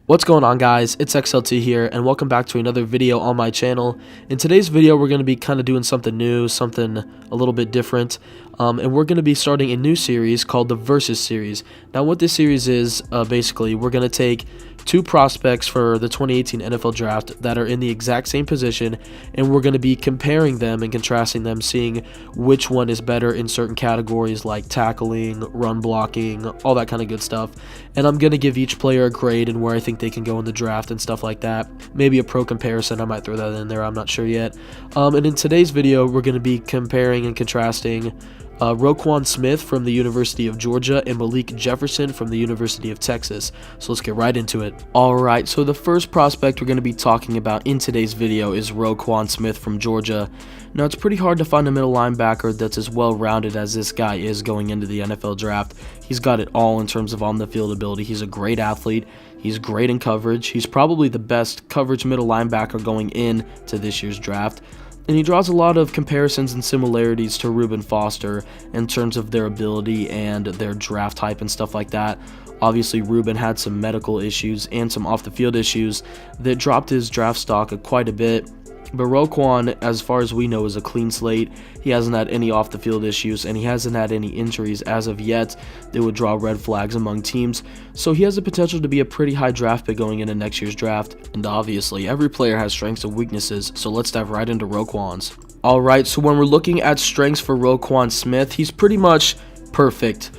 What's going on, guys? It's XLT here, and welcome back to another video on my channel. In today's video, we're going to be kind of doing something new, something a little bit different, and we're going to be starting a new series called the Versus series. Now, what this series is, basically, we're going to take two prospects for the 2018 NFL Draft that are in the exact same position, and we're going to be comparing them and contrasting them, seeing which one is better in certain categories like tackling, run blocking, all that kind of good stuff. And I'm going to give each player a grade and where I think they can go in the draft and stuff like that. Maybe a pro comparison, I might throw that in there, I'm not sure yet. And in today's video, we're going to be comparing and contrasting Roquan Smith from the University of Georgia and Malik Jefferson from the University of Texas. So let's get right into it. Alright, so the first prospect we're going to be talking about in today's video is Roquan Smith from Georgia. Now, it's pretty hard to find a middle linebacker that's as well-rounded as this guy is going into the NFL Draft. He's got it all in terms of on-the-field ability. He's a great athlete. He's great in coverage. He's probably the best coverage middle linebacker going into this year's draft. And he draws a lot of comparisons and similarities to Reuben Foster in terms of their ability and their draft type and stuff like that. Obviously, Reuben had some medical issues and some off-the-field issues that dropped his draft stock quite a bit. But Roquan, as far as we know, is a clean slate. He hasn't had any off-the-field issues, and he hasn't had any injuries as of yet that would draw red flags among teams. So he has the potential to be a pretty high draft pick going into next year's draft. And obviously, every player has strengths and weaknesses, so let's dive right into Roquan's. Alright, so when we're looking at strengths for Roquan Smith, he's pretty much perfect.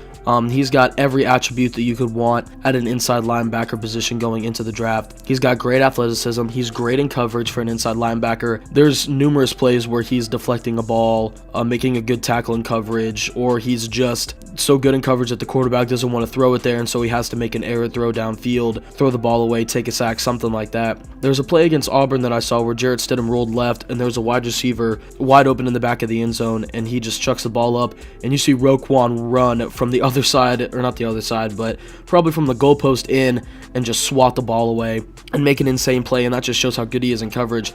He's got every attribute that you could want at an inside linebacker position going into the draft. He's got great athleticism. He's great in coverage for an inside linebacker. There's numerous plays where he's deflecting a ball, making a good tackle in coverage, or he's just so good in coverage that the quarterback doesn't want to throw it there, and so he has to make an error throw downfield, throw the ball away, take a sack, something like that. There's a play against Auburn that I saw where Jarrett Stidham rolled left, and there's a wide receiver wide open in the back of the end zone, and he just chucks the ball up, and you see Roquan run from the other side, or not the other side, but probably from the goalpost in, and just swat the ball away and make an insane play, and that just shows how good he is in coverage.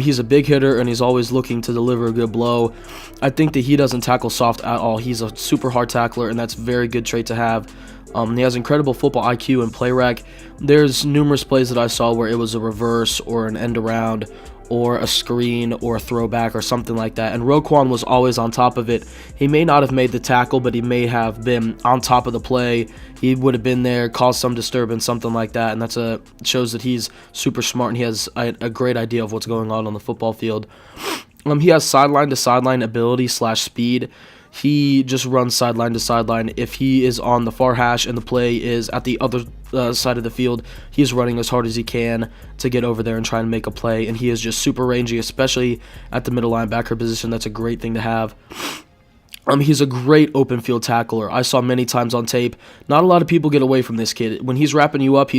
He's a big hitter, and he's always looking to deliver a good blow. I think that he doesn't tackle soft at all. He's a super hard tackler, and that's a very good trait to have. He has incredible football IQ and play rec. There's numerous plays that I saw where it was a reverse or an end around or a screen or a throwback or something like that, and Roquan was always on top of it. He may not have made the tackle, but he may have been on top of the play. He would have been there, caused some disturbance, something like that, and that's shows that he's super smart and he has a great idea of what's going on the football field. He has sideline to sideline ability / speed. He just runs sideline to sideline. If he is on the far hash and the play is at the other side of the field, he's running as hard as he can to get over there and try and make a play. And he is just super rangy, especially at the middle linebacker position. That's a great thing to have. He's a great open field tackler. I saw many times on tape. Not a lot of people get away from this kid. When he's wrapping you up,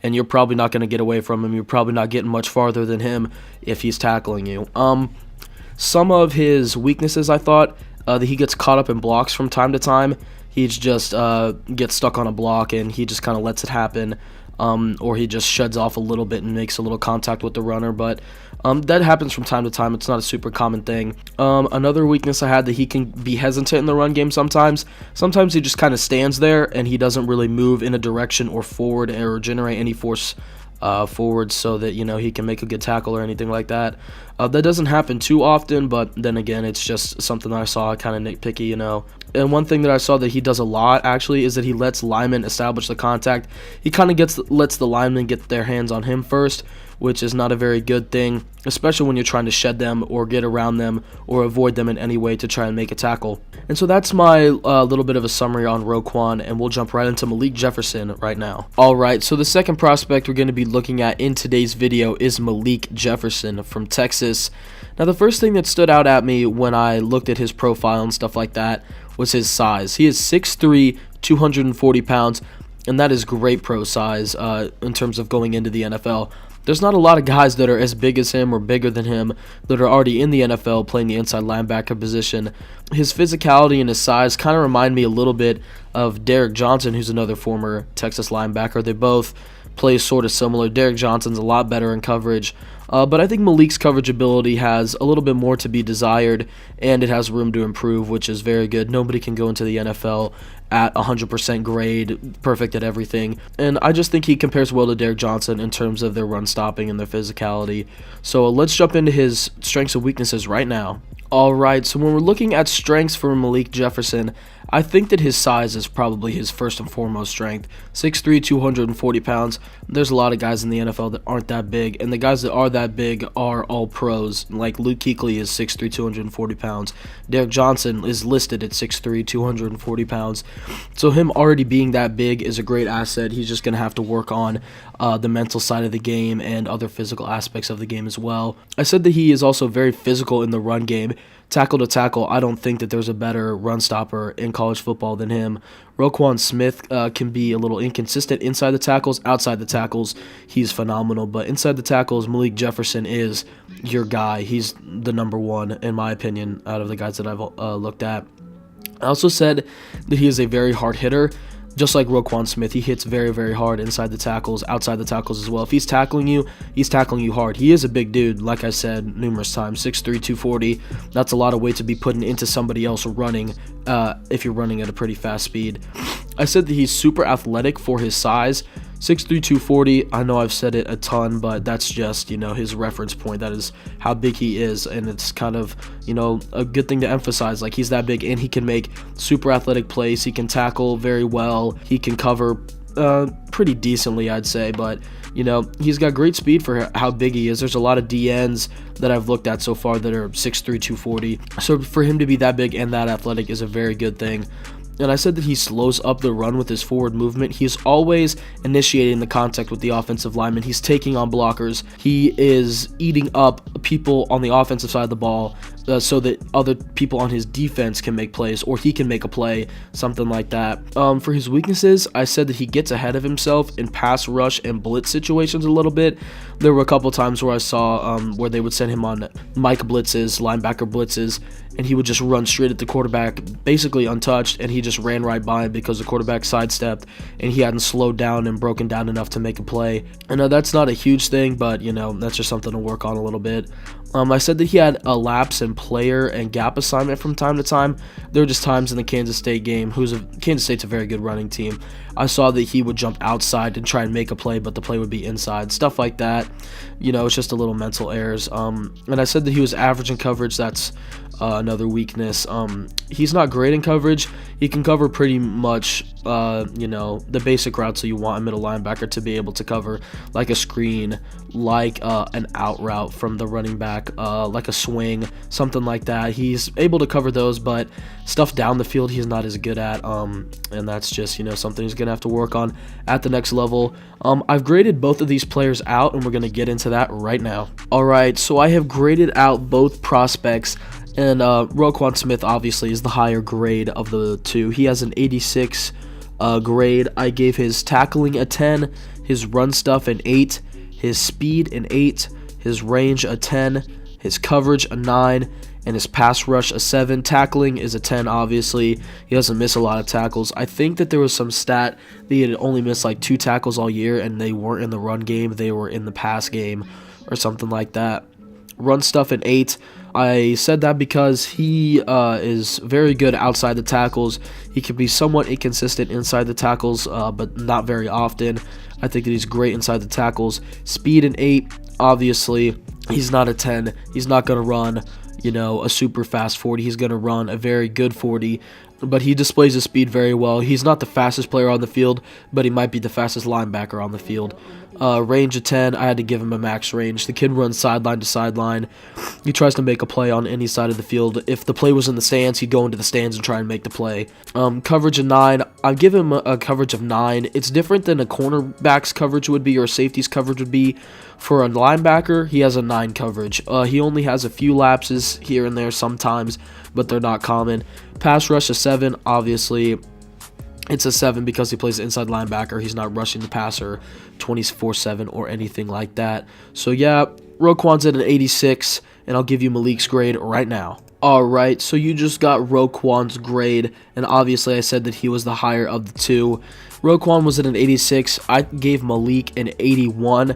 and you're probably not going to get away from him. You're probably not getting much farther than him if he's tackling you. Some of his weaknesses, I thought, that he gets caught up in blocks from time to time. He just gets stuck on a block and he just kind of lets it happen, or he just sheds off a little bit and makes a little contact with the runner, but that happens from time to time. It's not a super common thing. Another weakness I had, that he can be hesitant in the run game sometimes. Sometimes he just kind of stands there and he doesn't really move in a direction or forward or generate any force forward so that, he can make a good tackle or anything like that. That doesn't happen too often, but then again, it's just something that I saw kind of nitpicky, And one thing that I saw that he does a lot, actually, is that he lets linemen establish the contact. He kind of lets the linemen get their hands on him first, which is not a very good thing, especially when you're trying to shed them or get around them or avoid them in any way to try and make a tackle. And so that's my little bit of a summary on Roquan, and we'll jump right into Malik Jefferson right now. Alright, so the second prospect we're going to be looking at in today's video is Malik Jefferson from Texas. Now, the first thing that stood out at me when I looked at his profile and stuff like that was his size. He is 6'3", 240 pounds, and that is great pro size in terms of going into the NFL. There's not a lot of guys that are as big as him or bigger than him that are already in the NFL playing the inside linebacker position. His physicality and his size kind of remind me a little bit of Derek Johnson, who's another former Texas linebacker. They both play sort of similar. Derek Johnson's a lot better in coverage. But I think Malik's coverage ability has a little bit more to be desired, and it has room to improve, which is very good. Nobody can go into the NFL at 100% grade, perfect at everything. And I just think he compares well to Derek Johnson in terms of their run stopping and their physicality. So let's jump into his strengths and weaknesses right now. Alright, so when we're looking at strengths for Malik Jefferson, I think that his size is probably his first and foremost strength. 6'3", 240 pounds. There's a lot of guys in the NFL that aren't that big, and the guys that are that big are all pros. Like Luke Kuechly is 6'3", 240 pounds. Derek Johnson is listed at 6'3", 240 pounds. So him already being that big is a great asset. He's just going to have to work on the mental side of the game and other physical aspects of the game as well. I said that he is also very physical in the run game. Tackle to tackle, I don't think that there's a better run stopper in college football than him. Roquan Smith can be a little inconsistent inside the tackles. Outside the tackles, he's phenomenal. But inside the tackles, Malik Jefferson is your guy. He's the number one, in my opinion, out of the guys that I've looked at. I also said that he is a very hard hitter. Just like Roquan Smith, he hits very, very hard inside the tackles, outside the tackles as well. If he's tackling you hard. He is a big dude, like I said numerous times, 6'3", 240. That's a lot of weight to be putting into somebody else running if you're running at a pretty fast speed. I said that he's super athletic for his size. 6'3", 240, I know I've said it a ton, but that's just, his reference point. That is how big he is, and it's kind of, a good thing to emphasize. Like, he's that big, and he can make super athletic plays. He can tackle very well. He can cover pretty decently, I'd say, but, he's got great speed for how big he is. There's a lot of DNs that I've looked at so far that are 6'3", 240. So for him to be that big and that athletic is a very good thing. And I said that he slows up the run with his forward movement. He's always initiating the contact with the offensive lineman. He's taking on blockers. He is eating up people on the offensive side of the ball so that other people on his defense can make plays, or he can make a play, something like that. For his weaknesses, I said that he gets ahead of himself in pass rush and blitz situations a little bit. There were a couple times where I saw where they would send him on Mike blitzes, linebacker blitzes, and he would just run straight at the quarterback, basically untouched, and he just ran right by him because the quarterback sidestepped, and he hadn't slowed down and broken down enough to make a play. I know that's not a huge thing, but, that's just something to work on a little bit. I said that he had a lapse in player and gap assignment from time to time. There were just times in the Kansas State game, Kansas State's a very good running team. I saw that he would jump outside and try and make a play, but the play would be inside. Stuff like that. It's just a little mental errors. And I said that he was average in coverage. That's another weakness. He's not great in coverage. He can cover pretty much, the basic routes that you want a middle linebacker to be able to cover, like a screen, like an out route from the running back, like a swing, something like that. He's able to cover those, but stuff down the field he's not as good at, and that's just, something he's going to have to work on at the next level. I've graded both of these players out, and we're going to get into that right now. Alright, so I have graded out both prospects, and Roquan Smith obviously is the higher grade of the two. He has an 86 grade. I gave his tackling a 10, his run stuff an 8, his speed an 8, his range a 10, his coverage a 9, and his pass rush a 7. Tackling is a 10, obviously. He doesn't miss a lot of tackles. I think that there was some stat that he had only missed like 2 tackles all year, and they weren't in the run game, they were in the pass game or something like that. Run stuff an 8. I said that because he is very good outside the tackles. He can be somewhat inconsistent inside the tackles, but not very often. I think that he's great inside the tackles. Speed an 8, obviously. He's not a 10. He's not going to run, a super fast 40. He's going to run a very good 40, but he displays his speed very well. He's not the fastest player on the field, but he might be the fastest linebacker on the field. Range of 10, I had to give him a max range. The kid runs sideline to sideline. He tries to make a play on any side of the field. If the play was in the stands, he'd go into the stands and try and make the play. Coverage of 9, I'll give him a coverage of 9. It's different than a cornerback's coverage would be or a safety's coverage would be. For a linebacker, he has a 9 coverage. He only has a few lapses here and there sometimes, but they're not common. Pass rush of 7, obviously. It's a 7 because he plays inside linebacker. He's not rushing the passer 24/7 or anything like that. So yeah, Roquan's at an 86, and I'll give you Malik's grade right now. Alright, so you just got Roquan's grade, and obviously I said that he was the higher of the two. Roquan was at an 86. I gave Malik an 81.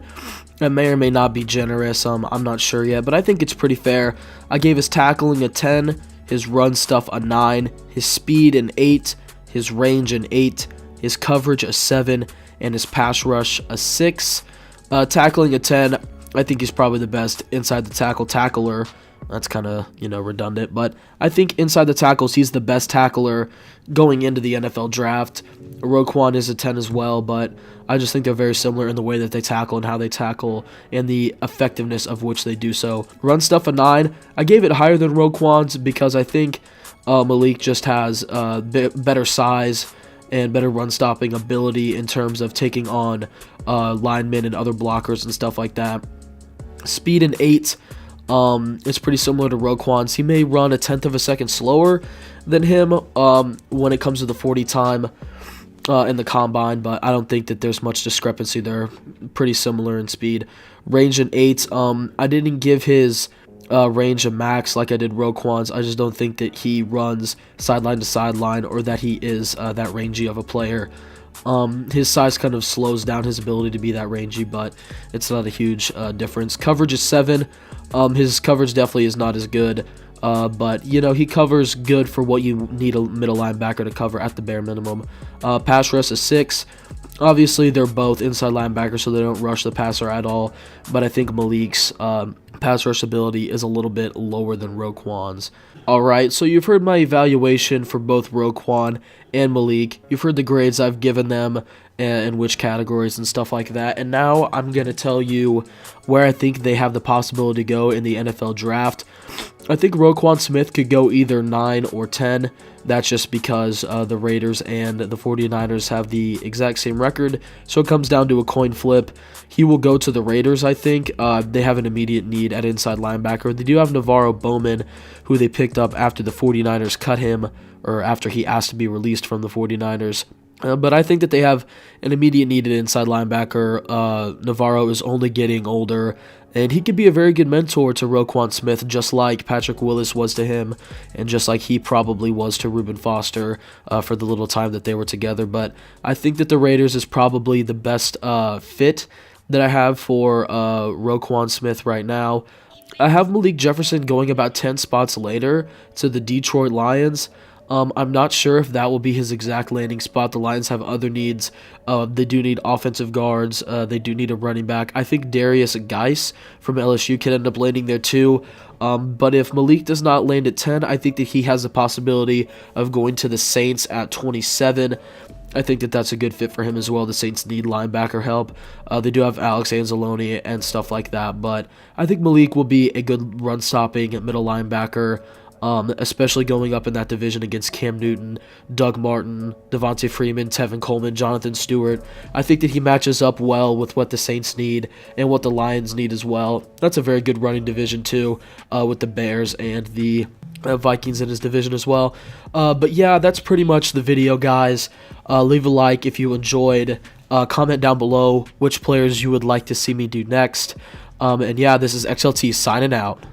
That may or may not be generous. I'm not sure yet, but I think it's pretty fair. I gave his tackling a 10, his run stuff a 9, his speed an 8, his range an 8, his coverage a 7, and his pass rush a 6. Tackling a 10. I think he's probably the best inside the tackler. That's kind of, redundant, but I think inside the tackles, he's the best tackler going into the NFL draft. Roquan is a 10 as well, but I just think they're very similar in the way that they tackle and how they tackle and the effectiveness of which they do so. Run stuff a 9. I gave it higher than Roquan's because I think Malik just has better size and better run stopping ability in terms of taking on linemen and other blockers and stuff like that. Speed an 8. It's pretty similar to Roquan's. He may run a 1/10 of a second slower than him when it comes to the 40 time in the combine, but I don't think that there's much discrepancy there. Pretty similar in speed. Range an 8. I didn't give his range a max like I did Roquan's. I just don't think that he runs sideline to sideline or that he is that rangy of a player. His size kind of slows down his ability to be that rangy, but it's not a huge difference. Coverage is 7. His coverage definitely is not as good, but he covers good for what you need a middle linebacker to cover at the bare minimum. Pass rush is 6. Obviously, they're both inside linebackers, so they don't rush the passer at all, but I think Malik's pass rush ability is a little bit lower than Roquan's. Alright, so you've heard my evaluation for both Roquan and Malik. You've heard the grades I've given them and which categories and stuff like that. And now I'm going to tell you where I think they have the possibility to go in the NFL draft. I think Roquan Smith could go either 9 or 10. That's just because the Raiders and the 49ers have the exact same record. So it comes down to a coin flip. He will go to the Raiders, I think. They have an immediate need at inside linebacker. They do have Navarro Bowman, who they picked up after the 49ers cut him, or after he asked to be released from the 49ers. But I think that they have an immediate need at inside linebacker. Navarro is only getting older, and he could be a very good mentor to Roquan Smith, just like Patrick Willis was to him, and just like he probably was to Reuben Foster for the little time that they were together. But I think that the Raiders is probably the best fit that I have for Roquan Smith right now. I have Malik Jefferson going about 10 spots later to the Detroit Lions. I'm not sure if that will be his exact landing spot. The Lions have other needs. They do need offensive guards. They do need a running back. I think Darius Geis from LSU can end up landing there too. But if Malik does not land at 10, I think that he has the possibility of going to the Saints at 27. I think that that's a good fit for him as well. The Saints need linebacker help. They do have Alex Anzalone and stuff like that. But I think Malik will be a good run-stopping middle linebacker, especially going up in that division against Cam Newton, Doug Martin, Devontae Freeman, Tevin Coleman, Jonathan Stewart. I think that he matches up well with what the Saints need and what the Lions need as well. That's a very good running division too, with the Bears and the Vikings in his division as well. But yeah, that's pretty much the video, guys. Leave a like if you enjoyed. Comment down below which players you would like to see me do next. And yeah, this is XLT signing out.